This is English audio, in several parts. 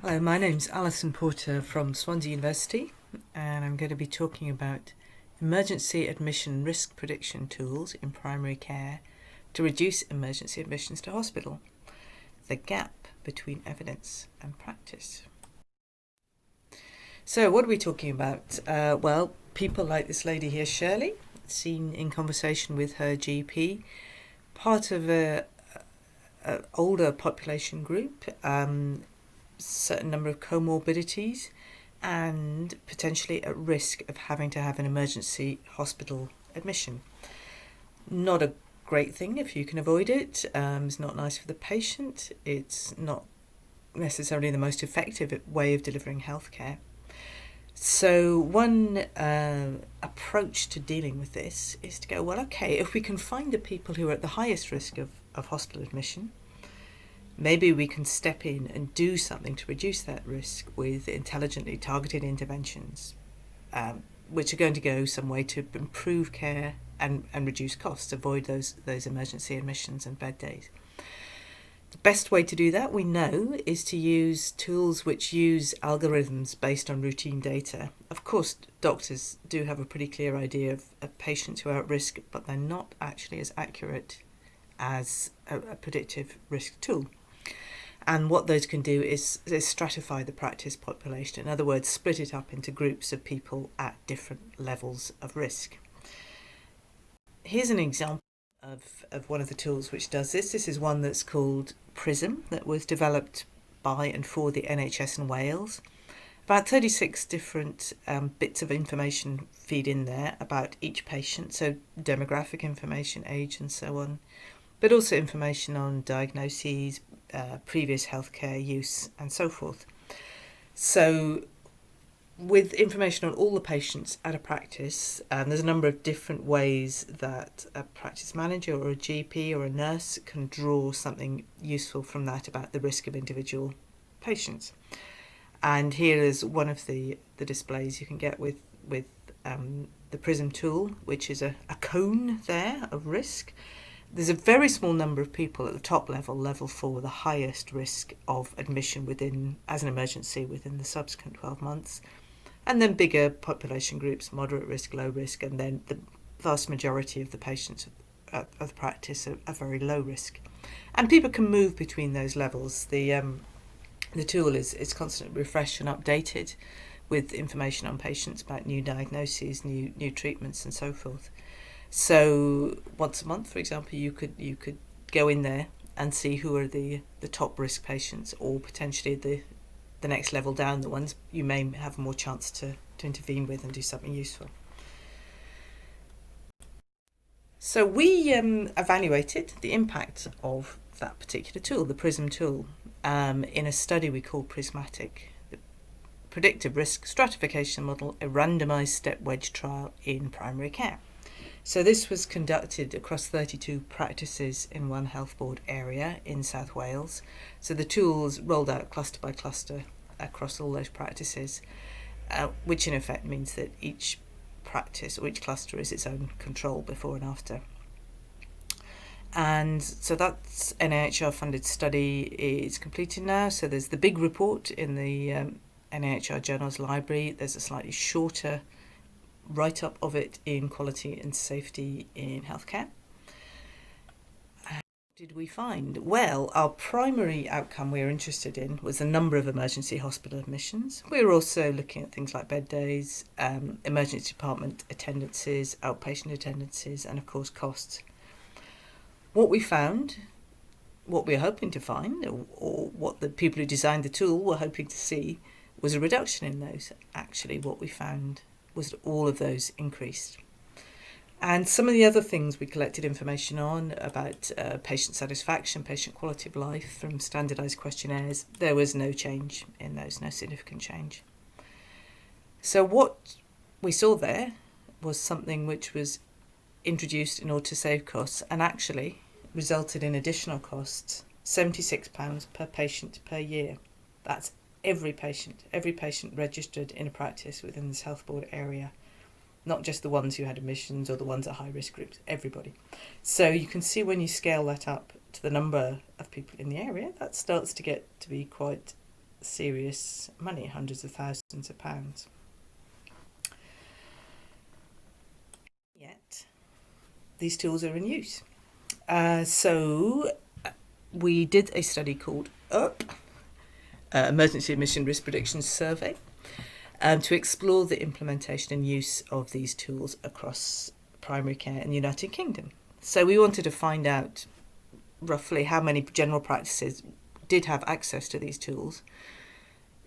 Hello, my name's Alison Porter from Swansea University, and I'm going to be talking about emergency admission risk prediction tools in primary care to reduce emergency admissions to hospital, the gap between evidence and practice. So what are we talking about? Well, people like this lady here, Shirley, seen in conversation with her GP, part of a older population group, certain number of comorbidities, and potentially at risk of having to have an emergency hospital admission. Not a great thing if you can avoid it. It's not nice for the patient. It's not necessarily the most effective way of delivering healthcare. So one approach to dealing with this is to go, well, okay, if we can find the people who are at the highest risk of hospital admission, maybe we can step in and do something to reduce that risk with intelligently targeted interventions, which are going to go some way to improve care and reduce costs, avoid those emergency admissions and bed days. The best way to do that, we know, is to use tools which use algorithms based on routine data. Of course, doctors do have a pretty clear idea of patients who are at risk, but they're not actually as accurate as a predictive risk tool. And what those can do is stratify the practice population. In other words, split it up into groups of people at different levels of risk. Here's an example of one of the tools which does this. This is one that's called Prism, that was developed by and for the NHS in Wales. About 36 different bits of information feed in there about each patient, so demographic information, age and so on, but also information on diagnoses, previous healthcare use and so forth. So with information on all the patients at a practice, there's a number of different ways that a practice manager or a GP or a nurse can draw something useful from that about the risk of individual patients. And here is one of the displays you can get with the Prism tool, which is a cone there of risk. There's a very small number of people at the top level, level 4, the highest risk of admission as an emergency within the subsequent 12 months. And then bigger population groups, moderate risk, low risk, and then the vast majority of the patients of the practice are very low risk. And people can move between those levels. The tool is constantly refreshed and updated with information on patients about new diagnoses, new treatments and so forth. So once a month, for example, you could go in there and see who are the top risk patients, or potentially the next level down, the ones you may have more chance to intervene with and do something useful. So we evaluated the impact of that particular tool, the Prism tool, in a study we call Prismatic, the Predictive Risk Stratification Model, a randomised step wedge trial in primary care. So this was conducted across 32 practices in one health board area in South Wales. So the tools rolled out cluster by cluster across all those practices, which in effect means that each practice or each cluster is its own control before and after. And so that's NIHR funded study is completed now. So there's the big report in the NIHR Journals Library. There's a slightly shorter write-up of it in Quality and Safety in Healthcare. What did we find? Well, our primary outcome we were interested in was the number of emergency hospital admissions. We were also looking at things like bed days, emergency department attendances, outpatient attendances, and of course costs. What we found, what we were hoping to find, or what the people who designed the tool were hoping to see, was a reduction in those. Actually, what we found was that all of those increased. And some of the other things we collected information on about patient satisfaction, patient quality of life from standardised questionnaires, there was no change in those, no significant change. So what we saw there was something which was introduced in order to save costs and actually resulted in additional costs, £76 per patient per year. That's every patient registered in a practice within this health board area, not just the ones who had admissions or the ones at high risk groups, everybody. So you can see when you scale that up to the number of people in the area, that starts to get to be quite serious money, hundreds of thousands of pounds. Yet, these tools are in use. So we did a study called EARP, Emergency Admission Risk Prediction Survey, to explore the implementation and use of these tools across primary care in the United Kingdom. So we wanted to find out roughly how many general practices did have access to these tools,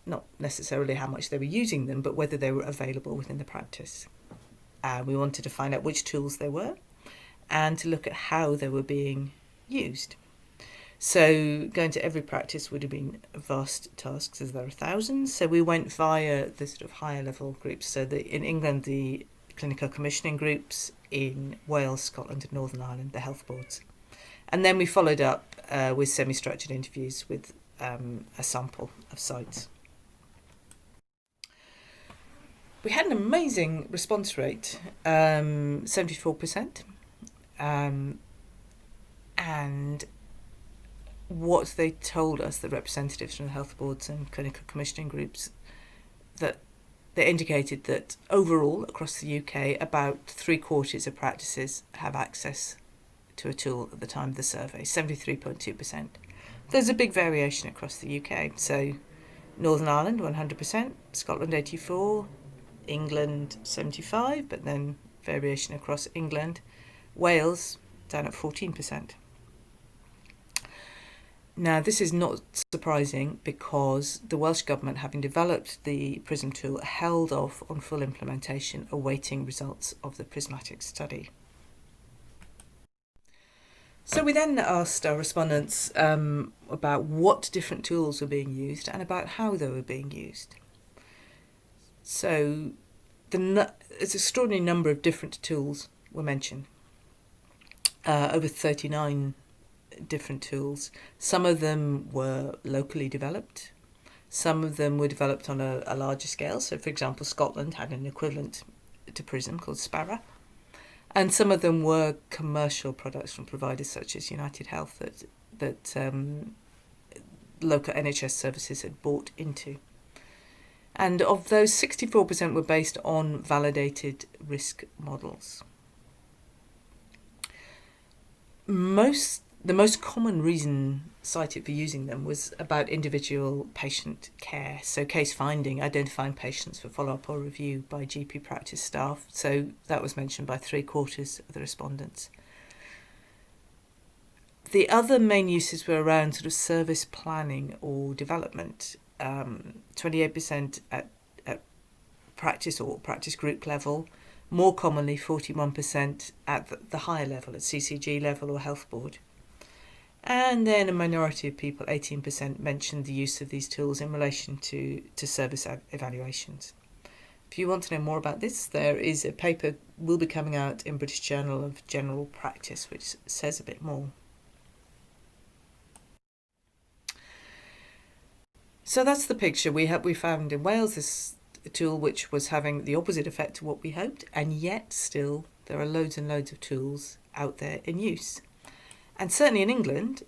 not necessarily how much they were using them, but whether they were available within the practice. We wanted to find out which tools they were and to look at how they were being used. So going to every practice would have been a vast task, as there are thousands. So we went via the sort of higher level groups. So in England, the clinical commissioning groups, in Wales, Scotland and Northern Ireland, the health boards. And then we followed up with semi-structured interviews with a sample of sites. We had an amazing response rate, 74%. And what they told us, the representatives from the health boards and clinical commissioning groups, that they indicated that overall across the UK, about 3/4 of practices have access to a tool at the time of the survey, 73.2%. There's a big variation across the UK. So Northern Ireland, 100%, Scotland, 84%, England, 75%, but then variation across England. Wales, down at 14%. Now, this is not surprising because the Welsh Government, having developed the Prism tool, held off on full implementation, awaiting results of the prismatic study. So we then asked our respondents about what different tools were being used and about how they were being used. So it's an extraordinary number of different tools were mentioned, over 39 different tools. Some of them were locally developed. Some of them were developed on a larger scale. So, for example, Scotland had an equivalent to Prism called Sparra. And some of them were commercial products from providers such as United Health that local NHS services had bought into. And of those, 64% were based on validated risk models. The most common reason cited for using them was about individual patient care. So case finding, identifying patients for follow-up or review by GP practice staff. So that was mentioned by 3/4 of the respondents. The other main uses were around sort of service planning or development. 28% at practice or practice group level. More commonly, 41% at the higher level, at CCG level or health board. And then a minority of people, 18%, mentioned the use of these tools in relation to service evaluations. If you want to know more about this, there is a paper will be coming out in British Journal of General Practice, which says a bit more. So that's the picture. We found in Wales this tool which was having the opposite effect to what we hoped, and yet still there are loads and loads of tools out there in use. And certainly in England,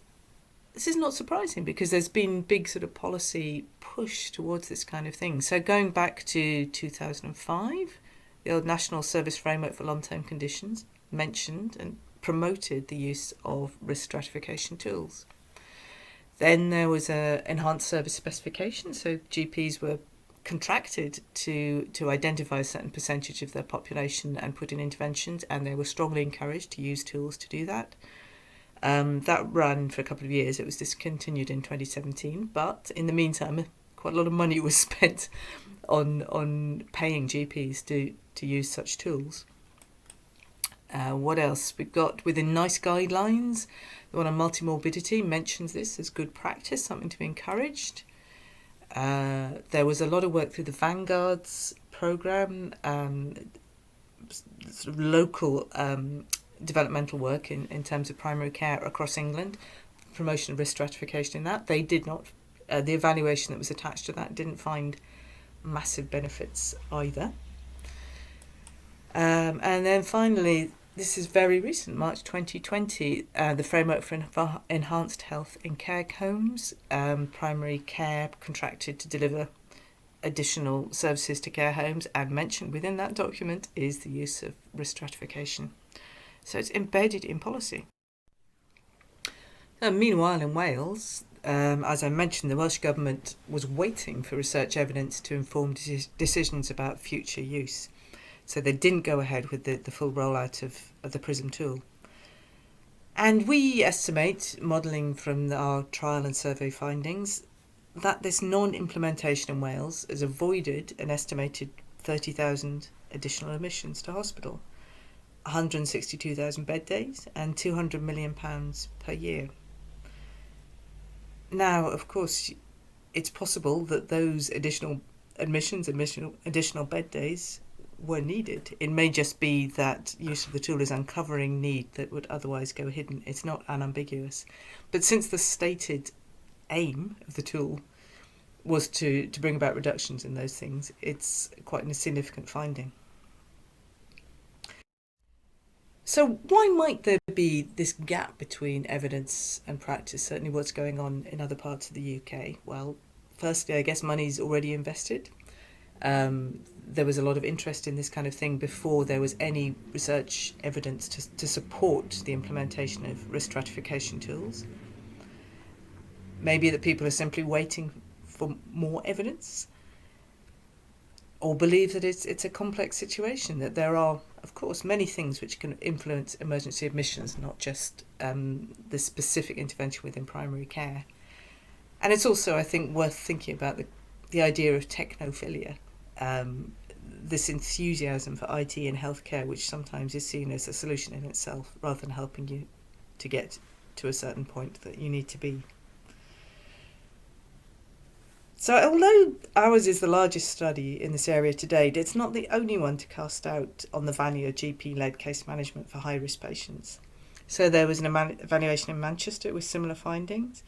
this is not surprising because there's been big sort of policy push towards this kind of thing. So going back to 2005, the old National Service Framework for Long-Term Conditions mentioned and promoted the use of risk stratification tools. Then there was an enhanced service specification, so GPs were contracted to identify a certain percentage of their population and put in interventions, and they were strongly encouraged to use tools to do that. That ran for a couple of years. It was discontinued in 2017, but in the meantime, quite a lot of money was spent on paying GPs to use such tools. What else? We've got within NICE guidelines, the one on multimorbidity mentions this as good practice, something to be encouraged. There was a lot of work through the Vanguards programme, sort of local developmental work in terms of primary care across England, promotion of risk stratification in that. They did not, the evaluation that was attached to that didn't find massive benefits either. And then finally, this is very recent, March 2020, the framework for enhanced health in care homes, primary care contracted to deliver additional services to care homes, and mentioned within that document is the use of risk stratification. So it's embedded in policy. Meanwhile, in Wales, as I mentioned, the Welsh Government was waiting for research evidence to inform decisions about future use. So they didn't go ahead with the full rollout of the Prism tool. And we estimate, modelling from our trial and survey findings, that this non-implementation in Wales has avoided an estimated 30,000 additional admissions to hospital, 162,000 bed days and £200 million per year. Now, of course, it's possible that those additional admissions, additional bed days were needed. It may just be that use of the tool is uncovering need that would otherwise go hidden. It's not unambiguous. But since the stated aim of the tool was to bring about reductions in those things, it's quite a significant finding. So why might there be this gap between evidence and practice, certainly what's going on in other parts of the UK? Well, firstly, I guess money's already invested. There was a lot of interest in this kind of thing before there was any research evidence to support the implementation of risk stratification tools. Maybe that people are simply waiting for more evidence, or believe that it's a complex situation, that there are, of course, many things which can influence emergency admissions, not just the specific intervention within primary care. And it's also, I think, worth thinking about the idea of technophilia, this enthusiasm for IT and healthcare, which sometimes is seen as a solution in itself, rather than helping you to get to a certain point that you need to be. So although ours is the largest study in this area to date, it's not the only one to cast doubt on the value of GP-led case management for high-risk patients. So there was an evaluation in Manchester with similar findings.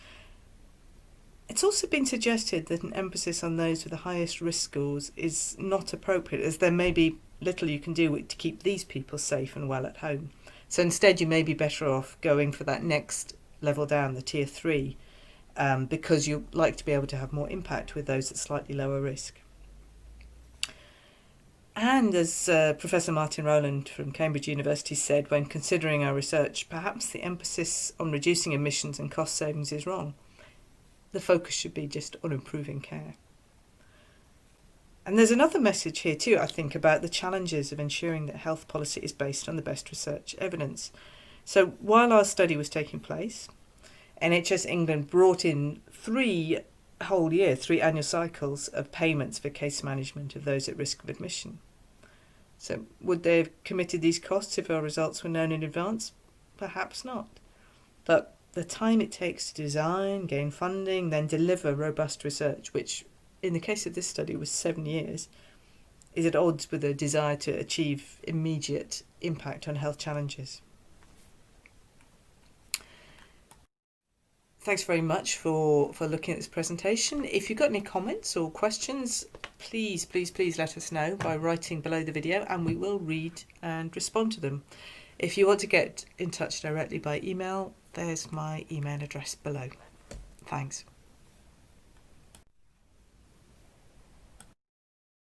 It's also been suggested that an emphasis on those with the highest risk scores is not appropriate, as there may be little you can do to keep these people safe and well at home. So instead you may be better off going for that next level down, the tier 3, because you like to be able to have more impact with those at slightly lower risk. And as Professor Martin Rowland from Cambridge University said when considering our research, perhaps the emphasis on reducing emissions and cost savings is wrong. The focus should be just on improving care. And there's another message here too, I think, about the challenges of ensuring that health policy is based on the best research evidence. So while our study was taking place, NHS England brought in 3 annual cycles of payments for case management of those at risk of admission. So would they have committed these costs if our results were known in advance? Perhaps not. But the time it takes to design, gain funding, then deliver robust research, which in the case of this study was 7 years, is at odds with a desire to achieve immediate impact on health challenges. Thanks very much for looking at this presentation. If you've got any comments or questions, please let us know by writing below the video, and we will read and respond to them. If you want to get in touch directly by email, there's my email address below. Thanks.